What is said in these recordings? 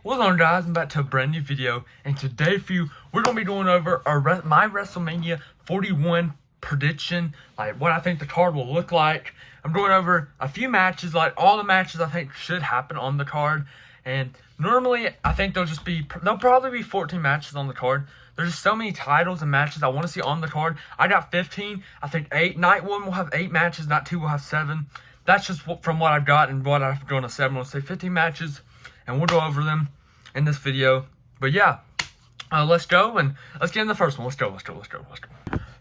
What's on, guys? I'm back to a brand new video, and today for you, we're going to be going over my WrestleMania 41 prediction, like what I think the card will look like. I'm going over a few matches, like all the matches I think should happen on the card, and normally I think there'll probably be 14 matches on the card. There's just so many titles and matches I want to see on the card. I got 15. I think 8. Night 1 will have 8 matches, night 2 will have 7. That's just from what I've got and what I've gone to 7. We'll say 15 matches, and we'll go over them in this video. But yeah, let's go and let's get in the first one. Let's go.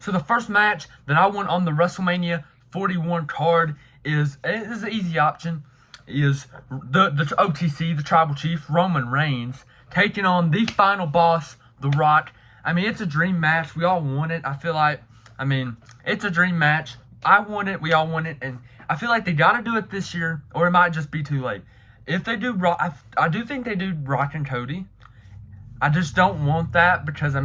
So the first match that I want on the WrestleMania 41 card is an easy option. Is the OTC, the Tribal Chief, Roman Reigns, taking on the final boss, The Rock. I mean, it's a dream match. We all want it. I feel like, it's a dream match. I want it. We all want it. And I feel like they got to do it this year, or it might just be too late. If they do Rock, I do think they do Rock and Cody. I just don't want that because, I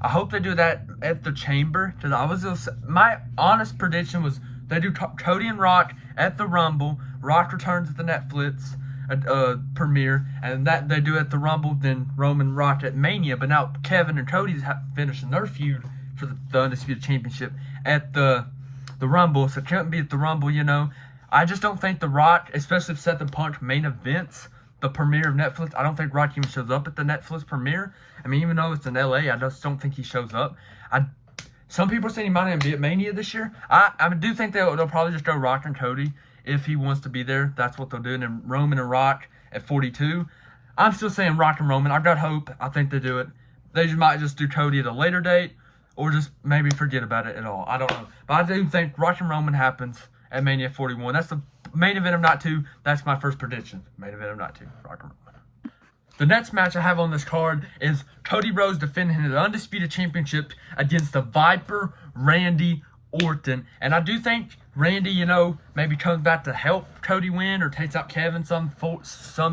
hope they do that at the Chamber. Because my honest prediction was they do Cody and Rock at the Rumble. Rock returns at the Netflix premiere, and that they do at the Rumble. Then Roman Rock at Mania. But now Kevin and Cody's finishing their feud for the Undisputed Championship at the Rumble. So it couldn't be at the Rumble, you know. I just don't think The Rock, especially if Seth and Punk main events the premiere of Netflix, I don't think Rock even shows up at the Netflix premiere. Even though it's in LA, I just don't think he shows up. Some people are saying he might even be at Mania this year. I do think they'll probably just go Rock and Cody if he wants to be there. That's what they'll do. And then Roman and Rock at 42. I'm still saying Rock and Roman. I've got hope. I think they do it. They might just do Cody at a later date or just maybe forget about it at all. I don't know. But I do think Rock and Roman happens at Mania 41. That's the main event of night 2. That's my first prediction. Main event of night 2. Rock and Roman. The next match I have on this card is Cody Rhodes defending his Undisputed Championship against the Viper, Randy Orton. And I do think Randy, maybe comes back to help Cody win or takes out Kevin some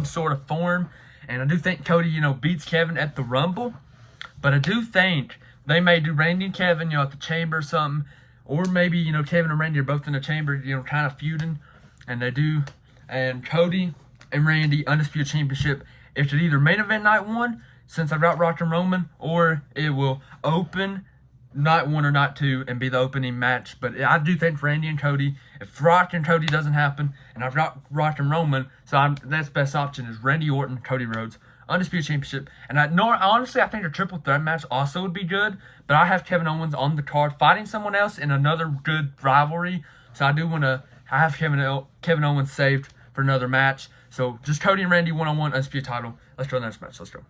sort of form. And I do think Cody, beats Kevin at the Rumble. But I do think they may do Randy and Kevin, at the Chamber or something. Or maybe, Kevin and Randy are both in the Chamber, kind of feuding. And Cody and Randy, Undisputed Championship. It should either main event night 1, since I've got Rock and Roman, or it will open night 1 or night 2 and be the opening match. But I do think Randy and Cody, if Rock and Cody doesn't happen, and I've got Rock and Roman, so that's best option is Randy Orton, Cody Rhodes, Undisputed Championship. And honestly, I think a triple threat match also would be good, but I have Kevin Owens on the card fighting someone else in another good rivalry. So I do want to have Kevin Owens saved for another match. So just Cody and Randy one-on-one Undisputed title. Let's go to the next match. Let's go.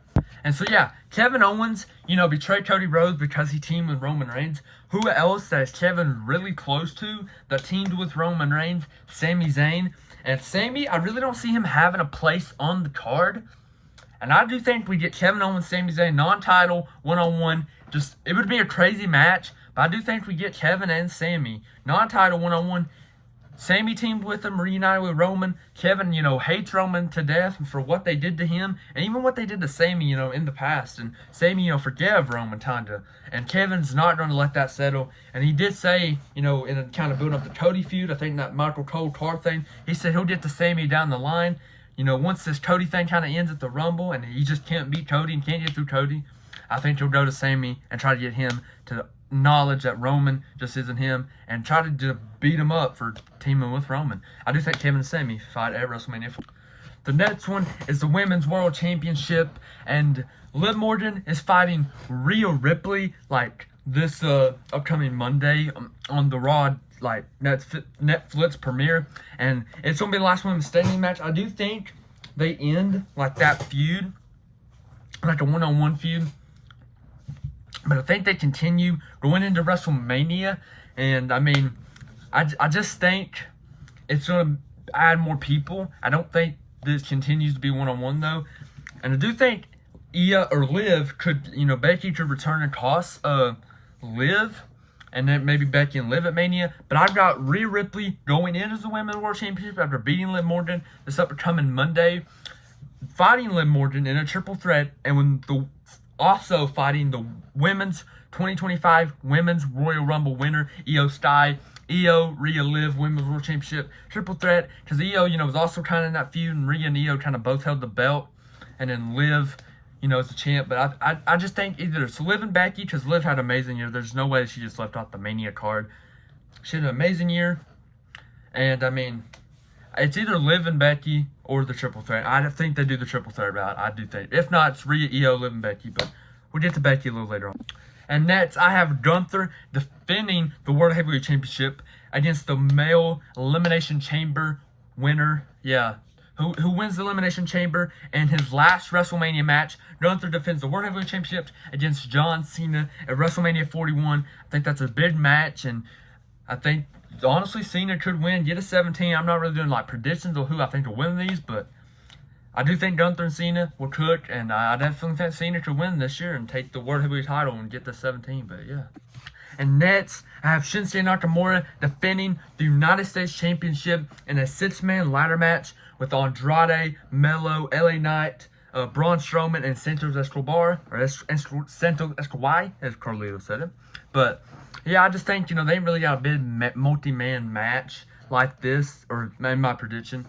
And so yeah, Kevin Owens, betrayed Cody Rhodes because he teamed with Roman Reigns. Who else that is Kevin really close to that teamed with Roman Reigns? Sami Zayn. And Sami, I really don't see him having a place on the card. And I do think we get Kevin Owens, Sami Zayn, non-title, one-on-one. It would be a crazy match, but I do think we get Kevin and Sami, non-title, one-on-one. Sami teamed with him, reunited with Roman. Kevin, hates Roman to death for what they did to him, and even what they did to Sami, in the past. And Sami, forgave Roman, kinda. And Kevin's not going to let that settle. And he did say, in a kind of building up the Cody feud, I think that Michael Cole card thing, he said he'll get to Sami down the line. Once this Cody thing kind of ends at the Rumble, and he just can't beat Cody and can't get through Cody, I think he'll go to Sami and try to get him to knowledge that Roman just isn't him and try to beat him up for teaming with Roman. I do think Kevin and Sami fight at WrestleMania. The next one is the Women's World Championship, and Liv Morgan is fighting Rhea Ripley this upcoming Monday on the Raw Netflix premiere, and it's gonna be the last women's standing match. I do think they end that feud, like a one-on-one feud. But I think they continue going into WrestleMania. And, I just think it's going to add more people. I don't think this continues to be one-on-one, though. And I do think Liv could, Becky could return and cost Liv. And then maybe Becky and Liv at Mania. But I've got Rhea Ripley going in as the Women's World Championship after beating Liv Morgan this upcoming Monday. Fighting Liv Morgan in a triple threat. And also fighting the Women's 2025 Women's Royal Rumble winner, Io Sky. Rhea, Liv, Women's World Championship, triple threat. Because Io, was also kind of in that feud, and Rhea and Io kind of both held the belt. and then Liv, as the champ. But I just think either it's Liv and Becky, because Liv had an amazing year. There's no way she just left off the Mania card. She had an amazing year, and I mean, it's either Liv and Becky or the triple threat. I think they do the triple threat route. I do think. If not, it's Rhea, Io, Liv, and Becky. But we'll get to Becky a little later on. And next, I have Gunther defending the World Heavyweight Championship against the male Elimination Chamber winner. Yeah, who wins the Elimination Chamber in his last WrestleMania match. Gunther defends the World Heavyweight Championship against John Cena at WrestleMania 41. I think that's a big match, and I think, honestly, Cena could win, get a 17. I'm not really doing, predictions of who I think will win these, but I do think Gunther and Cena will cook, and I definitely think Cena could win this year and take the World Heavyweight title and get the 17, but yeah. And next, I have Shinsuke Nakamura defending the United States Championship in a 6-man ladder match with Andrade, Melo, LA Knight, Braun Strowman, and Santos Escobar, or Santos Escobar, as Carlito said it. But yeah, I just think, they ain't really got a big multi-man match like this, or in my predictions,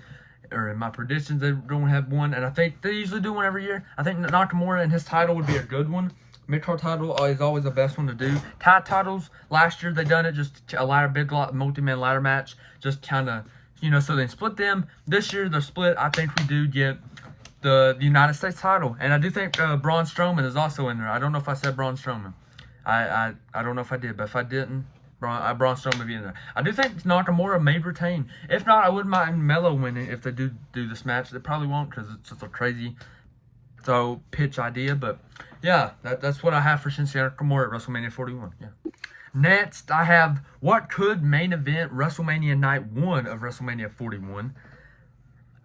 they don't have one, and I think they usually do one every year. I think Nakamura and his title would be a good one. Mid-card title is always the best one to do. Tag titles, last year they done it, just a big multi-man ladder match, just kind of, so they split them. This year they're split. I think we do get the United States title, and I do think Braun Strowman is also in there. I don't know if I said Braun Strowman. I don't know if I did, but if I didn't, Braun Strowman would be in there. I do think Nakamura may retain. If not, I wouldn't mind Melo winning if they do this match. They probably won't, because it's just a crazy pitch idea. But yeah, that's what I have for Shinsuke Nakamura at WrestleMania 41. Yeah. Next, I have what could main event WrestleMania Night 1 of WrestleMania 41.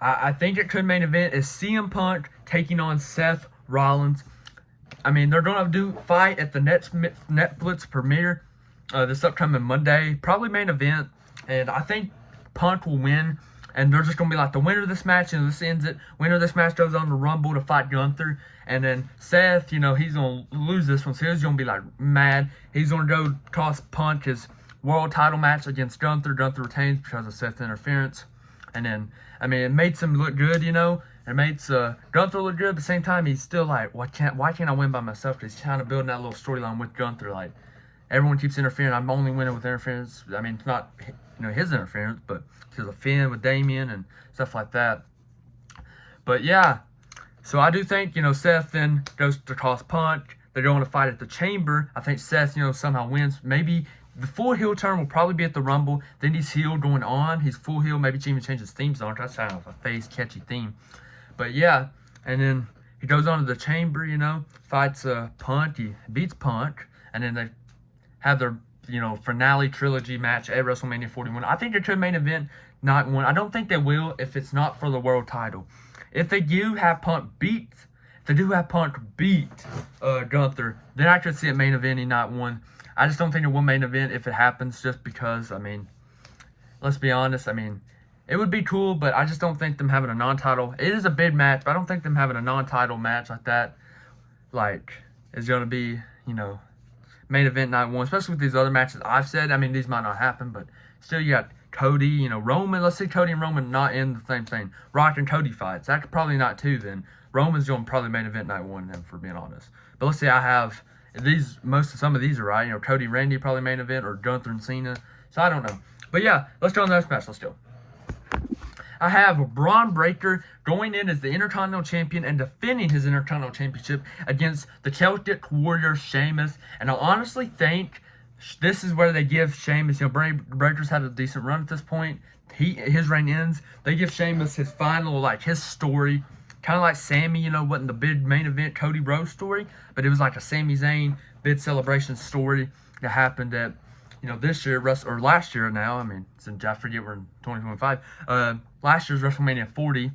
I think it could main event is CM Punk taking on Seth Rollins. I mean, they're going to fight at the Netflix premiere this upcoming Monday. Probably main event. And I think Punk will win. And they're just going to be the winner of this match, and this ends it. Winner of this match goes on to Rumble to fight Gunther. And then Seth, he's going to lose this one. So he's going to be, mad. He's going to go cost Punk his world title match against Gunther. Gunther retains because of Seth's interference. And then, I mean, it makes him look good, It makes Gunther look good. At the same time, he's still why can't I win by myself? Because he's kind of building that little storyline with Gunther. Everyone keeps interfering. I'm only winning with interference. I mean, it's not, his interference, but because of Finn with Damien and stuff like that. But yeah, so I do think, Seth then goes to cost Punk. They're going to fight at the Chamber. I think Seth, somehow wins. Maybe the full heel turn will probably be at the Rumble. Then he's heel going on. He's full heel. Maybe even change his theme song. That's kind of a face catchy theme. But yeah, and then he goes on to the Chamber, fights Punk. He beats Punk. And then they have their, finale trilogy match at WrestleMania 41. I think it could main event Night 1. I don't think they will if it's not for the world title. If they do have Punk beat Gunther, then I could see it main eventing Night 1. I just don't think it will main event if it happens, just because, I mean, let's be honest, it would be cool, but I just don't think them having a non-title. It is a big match, but I don't think them having a non-title match like that, is going to be, main event Night 1, especially with these other matches I've said. I mean, these might not happen, but still you got Cody, Roman. Let's see Cody and Roman not in the same thing. Rock and Cody fights. That could probably not two then. Roman's going to probably main event Night 1 then, for being honest. But let's see, I have some of these are right. Cody, Randy probably main event, or Gunther and Cena. So I don't know. But yeah, let's go on the next match. Let's go. I have Braun Breaker going in as the Intercontinental Champion and defending his Intercontinental Championship against the Celtic Warrior Sheamus. And I honestly think this is where they give Sheamus, Braun Breaker's had a decent run at this point. His reign ends. They give Sheamus his final, his story. Kind of like Sammy, wasn't the big main event Cody Rhodes story, but it was like a Sami Zayn big celebration story that happened at, this year, or last year now. Since I forget we're in 2025. Last year's WrestleMania 40.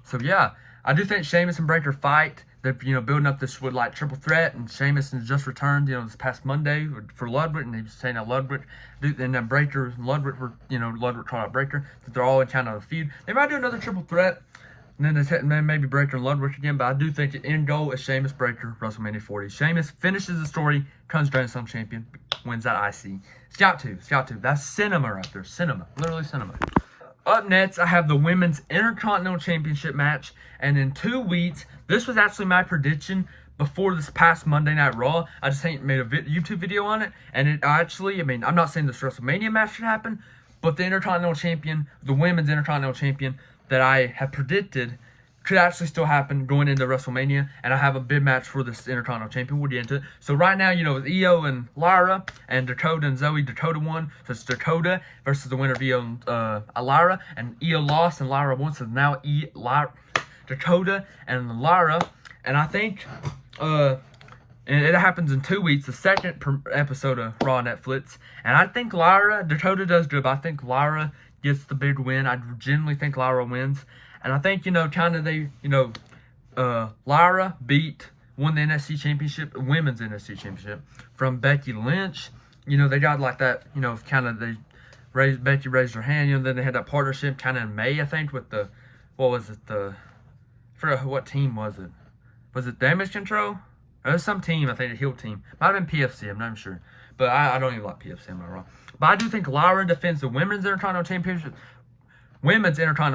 So yeah, I do think Sheamus and Breaker fight. They're, building up this triple threat, and Sheamus has just returned, this past Monday for Ludwig, and he was saying that Ludwig, and then Breaker and Ludwig were, Ludwig called out Breaker, that they're all in kind of a feud. They might do another triple threat. And then maybe Breaker and Ludwig again, but I do think the end goal is Sheamus Breaker, WrestleMania 40. Sheamus finishes the story, comes Grand Slam champion, wins that IC. It's got to. That's cinema right there. Cinema. Literally cinema. Up next, I have the Women's Intercontinental Championship match. And in 2 weeks, This was actually my prediction before this past Monday Night Raw. I just ain't made a YouTube video on it. And it actually, I mean, I'm not saying this WrestleMania match should happen, but the Intercontinental Champion, the Women's Intercontinental Champion that I have predicted could actually still happen going into WrestleMania, and I have a big match for this Intercontinental Champion. We'll get into it. So right now, you know, it's Io and Lyra, and Dakota and Zoe. Dakota won, so it's Dakota versus the winner of Io and Lyra, and Io lost and Lyra won, so now Dakota and Lyra, and I think, and it happens in 2 weeks, the second episode of Raw on Netflix, and I think Dakota does good, but I think Lyra gets the big win. I genuinely think Lyra wins. And I think, you know, kind of Lyra won the NXT Championship, Women's NXT Championship from Becky Lynch. You know, they got like that, you know, kind of Becky raised her hand, you know, then they had that partnership kind of in May, I think, with I forgot what team was it? Was it Damage Control? Or was some team, I think, a heel team. Might have been PFC, I'm not even sure. But I don't even like PFC, I'm not wrong. But I do think Lyra defends the Women's Intercontinental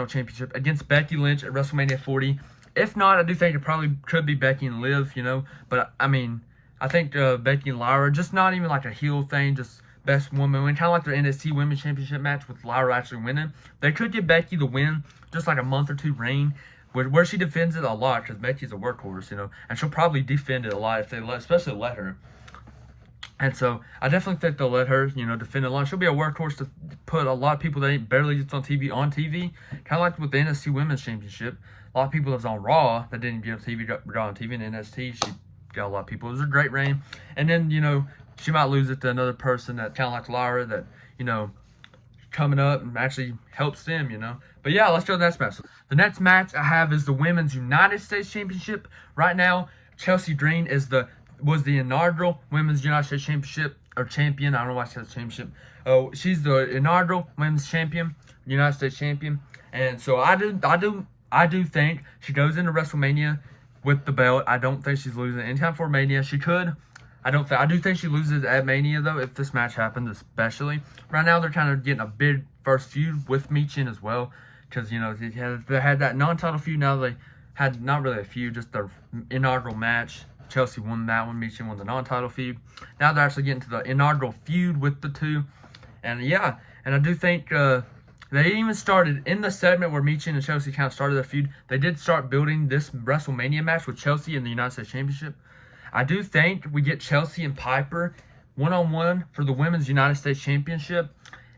Championship against Becky Lynch at WrestleMania 40. If not, I do think it probably could be Becky and Liv, you know. But, I mean, I think Becky and Lyra, just not even like a heel thing, just best woman win. Kind of like their NXT Women's Championship match with Lyra actually winning. They could give Becky the win, just like a month or two reign, where she defends it a lot, because Becky's a workhorse, you know. And she'll probably defend it a lot if they especially let her. And so, I definitely think they'll let her, you know, defend it a lot. She'll be a workhorse to put a lot of people that ain't barely gets on TV. Kind of like with the NXT Women's Championship. A lot of people that was on Raw that didn't get on TV, got on TV in NXT. She got a lot of people. It was a great reign. And then, you know, she might lose it to another person that kind of like Lyra that, you know, coming up and actually helps them, you know. But yeah, let's go to the next match. The next match I have is the Women's United States Championship. Right now, Chelsea Green was the inaugural Women's United States Championship, or champion. I don't know why she says championship. Oh, she's the inaugural Women's Champion, United States Champion. And so I do think she goes into WrestleMania with the belt. I don't think she's losing anytime for Mania. She could. I do think she loses at Mania, though, if this match happens, especially. Right now, they're kind of getting a big first feud with Michin as well. Because, you know, they had that non-title feud. Now they had not really a feud, just their inaugural match. Chelsea won that one. Michin won the non-title feud. Now they're actually getting to the inaugural feud with the two. And yeah, and I do think they even started in the segment where Michin and Chelsea kind of started their feud. They did start building this WrestleMania match with Chelsea in the United States Championship. I do think we get Chelsea and Piper one-on-one for the Women's United States Championship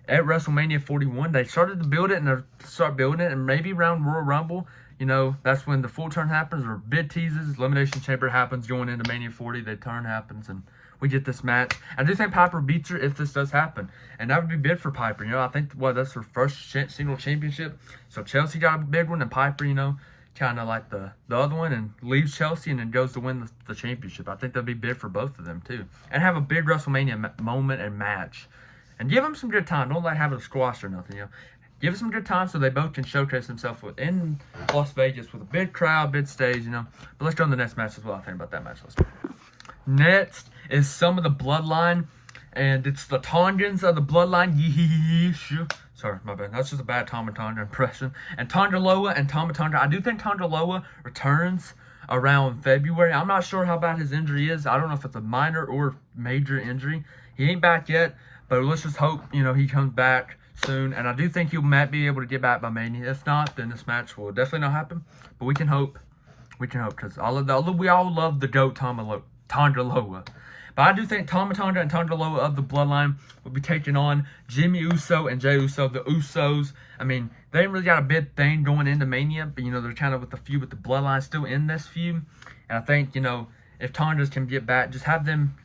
at WrestleMania 41. They started to build it, and they'll start building it, and maybe around Royal Rumble, you know, that's when the full turn happens, or bid teases, Elimination Chamber happens, going into Mania 40, the turn happens, and we get this match. I do think Piper beats her if this does happen, and that would be big for Piper, you know. I think, that's her first single championship, so Chelsea got a big one, and Piper, you know, kind of like the other one, and leaves Chelsea and then goes to win the championship. I think that'd be big for both of them, too, and have a big WrestleMania moment and match, and give them some good time. Don't like having a squash or nothing, you know. Give us some good time so they both can showcase themselves in Las Vegas with a big crowd, big stage, you know. But let's go on the next match as well. I think about that match. Next is some of the Bloodline, and it's the Tongans of the Bloodline. Sorry, my bad. That's just a bad Tama Tonga impression. And Tanga Loa and Tama Tonga. I do think Tanga Loa returns around February. I'm not sure how bad his injury is. I don't know if it's a minor or major injury. He ain't back yet, but let's just hope, you know, he comes back soon, and I do think he might be able to get back by Mania. If not, then this match will definitely not happen. But we can hope. Because we all love the GOAT Tanga Loa. But I do think Tama Tonga and Tanga Loa of the Bloodline will be taking on Jimmy Uso and Jey Uso, the Usos. I mean, they ain't really got a big thing going into Mania, but, you know, they're kind of with the feud with the Bloodline still in this feud. And I think, you know, if Tongas can get back, just have them,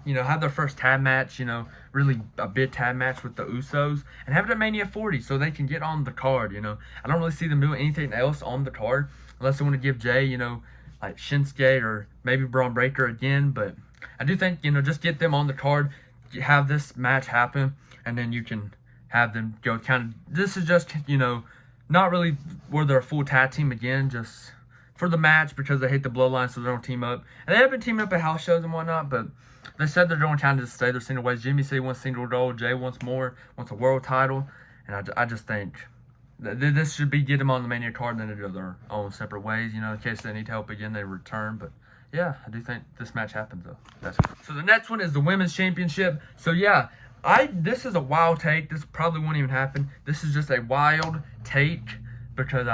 you know, have their first tag match, you know, really a big tag match with the Usos, and have it at Mania 40 so they can get on the card, you know. I don't really see them doing anything else on the card unless they want to give Jay, you know, like Shinsuke or maybe Braun Breaker again, but I do think, you know, just get them on the card, have this match happen, and then you can have them go kind of, this is just, you know, not really where they're a full tag team again, just for the match because they hate the Bloodline, so they don't team up. And they have been teaming up at house shows and whatnot, but they said they're going to kind of stay their single ways. Jimmy said he wants single gold. Jay wants more, wants a world title. And I just think This should be get them on the Mania card and then they go their own separate ways, in case they need help again, they return. But yeah, I do think this match happens though. So the next one is the Women's Championship. So yeah, this is a wild take. This probably won't even happen. This is just a wild take because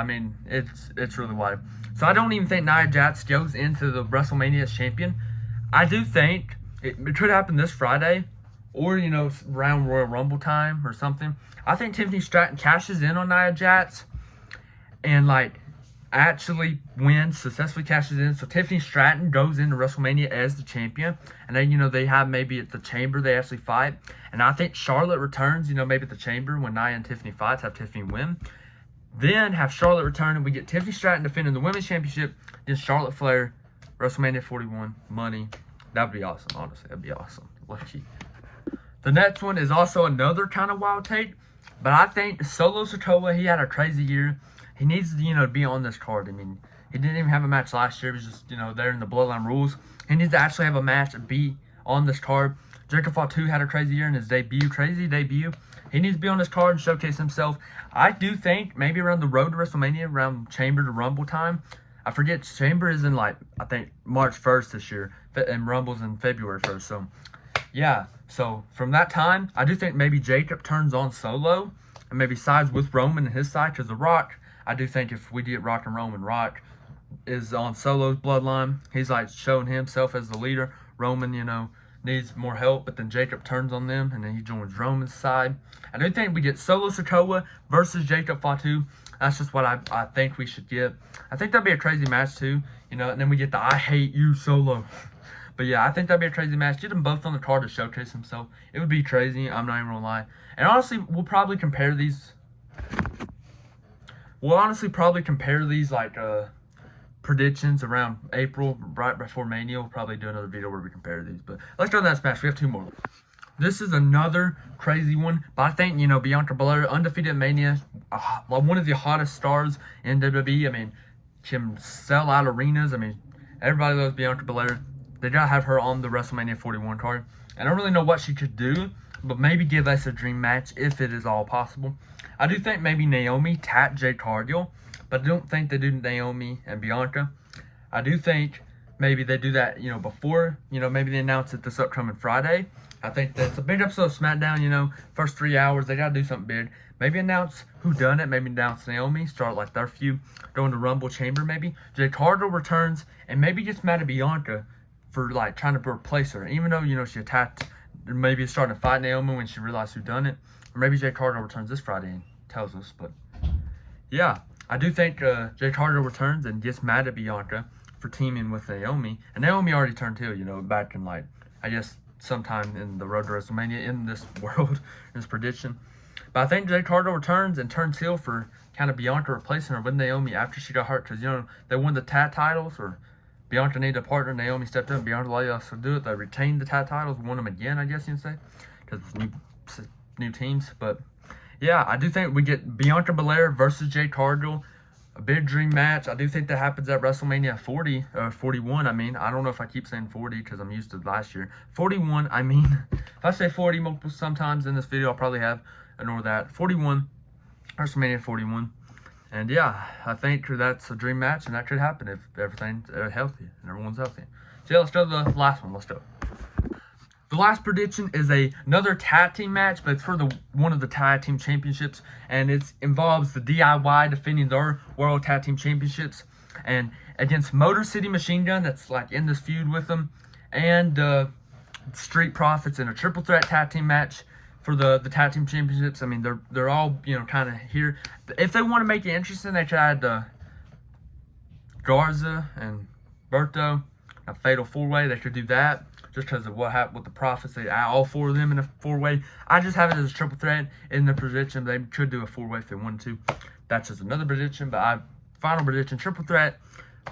it's really wild. So I don't even think Nia Jax goes into the WrestleMania as champion. I do think it could happen this Friday, or around Royal Rumble time or something. I think Tiffany Stratton cashes in on Nia Jax and actually wins, successfully cashes in. So Tiffany Stratton goes into WrestleMania as the champion, and then they have maybe at the Chamber they actually fight, and I think Charlotte returns. Maybe at the Chamber when Nia and Tiffany fights, have Tiffany win, then have Charlotte return, and we get Tiffany Stratton defending the Women's Championship, then Charlotte Flair, WrestleMania 41 money. That would be awesome. Honestly, that'd be awesome. Lucky. The next one is also another kind of wild take, but I think Solo Sikoa, he had a crazy year. He needs to, be on this card. He didn't even have a match last year. He was just, there in the Bloodline rules. He needs to actually have a match and be on this card. Jacob Fatu had a crazy year in his crazy debut. He needs to be on this card and showcase himself. I do think maybe around the road to WrestleMania, around Chamber to Rumble time. I forget, Chamber is in I think March 1st this year, and Rumble's in February 1st. So yeah, so from that time, I do think maybe Jacob turns on Solo and maybe sides with Roman and his side, because The Rock, I do think if we get Rock and Roman, Rock is on Solo's bloodline. He's showing himself as the leader. Roman, needs more help, but then Jacob turns on them and then he joins Roman's side. I do think we get Solo Sikoa versus Jacob Fatu. That's just what I think we should get. I think that'd be a crazy match too, and then we get the I hate you Solo. But yeah, I think that'd be a crazy match. Get them both on the card to showcase themselves. It would be crazy. I'm not even gonna lie. And honestly, we'll probably compare these. Predictions around April, right before Mania. We'll probably do another video where we compare these. But let's go to that match. We have two more. This is another crazy one. But I think, Bianca Belair, undefeated at Mania, one of the hottest stars in WWE. Can sell out arenas. Everybody loves Bianca Belair. They gotta have her on the WrestleMania 41 card. I don't really know what she could do, but maybe give us a dream match if it is all possible. I do think maybe Naomi tap Jade Cargill, but I don't think they do Naomi and Bianca. I do think maybe they do that, before, maybe they announce it this upcoming Friday. I think that's a big episode of SmackDown, first 3 hours, they gotta do something big. Maybe announce who done it, maybe announce Naomi, start their feud, go into Rumble Chamber maybe. Jade Cargill returns, and maybe gets mad at Bianca for trying to replace her. Even though, she attacked, maybe it's starting to fight Naomi when she realized who done it. Or maybe Jade Cargill returns this Friday and tells us, but yeah. I do think Jade Cargill returns and gets mad at Bianca for teaming with Naomi. And Naomi already turned heel, back in I guess sometime in the road to WrestleMania in this world, in this prediction. But I think Jade Cargill returns and turns heel for kind of Bianca replacing her with Naomi after she got hurt. Because, they won the tag titles, or Bianca needed a partner. Naomi stepped up. Bianca let us do it. They retained the tag titles, won them again, I guess you'd say, because new teams. But yeah, I do think we get Bianca Belair versus Jade Cargill, a big dream match. I do think that happens at WrestleMania 41. I don't know if I keep saying 40 because I'm used to last year. 41, if I say 40 multiple sometimes in this video, I'll probably ignore that. 41, WrestleMania 41. And yeah, I think that's a dream match, and that could happen if everything's healthy and everyone's healthy. So yeah, let's go to the last one. Let's go. The last prediction is another tag team match, but it's for one of the tag team championships, and it involves the DIY defending their World Tag Team Championships, and against Motor City Machine Gun, that's in this feud with them, and Street Profits in a triple threat tag team match for the tag team championships. They're all kind of here. If they want to make it interesting, they could add Garza and Berto, a fatal 4-way. They could do that. Just because of what happened with the Profits, they add all 4 of them in a 4-way. I just have it as a triple threat in the prediction. They could do a 4-way if they wanted to. That's just another prediction. But final prediction: triple threat,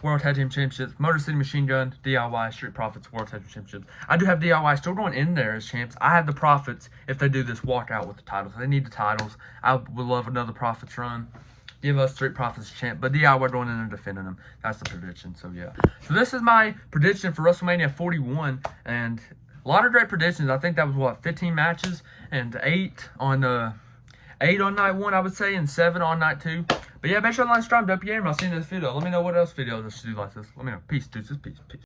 World Tag Team Championships, Motor City Machine Gun, DIY, Street Profits, World Tag Team Championships. I do have DIY still going in there as champs. I have the Profits if they do this walkout with the titles. They need the titles. I would love another Profits run. Give us Street Profits a champ, but DIY going in and defending them. That's the prediction. So yeah. So this is my prediction for WrestleMania 41, and a lot of great predictions. I think that was 15 matches and 8 8 on night 1, I would say, and 7 on night 2. But yeah, make sure to like, subscribe, WPA, and I'll see you in this video. Let me know what else videos I should do like this. Let me know. Peace, dudes. Peace.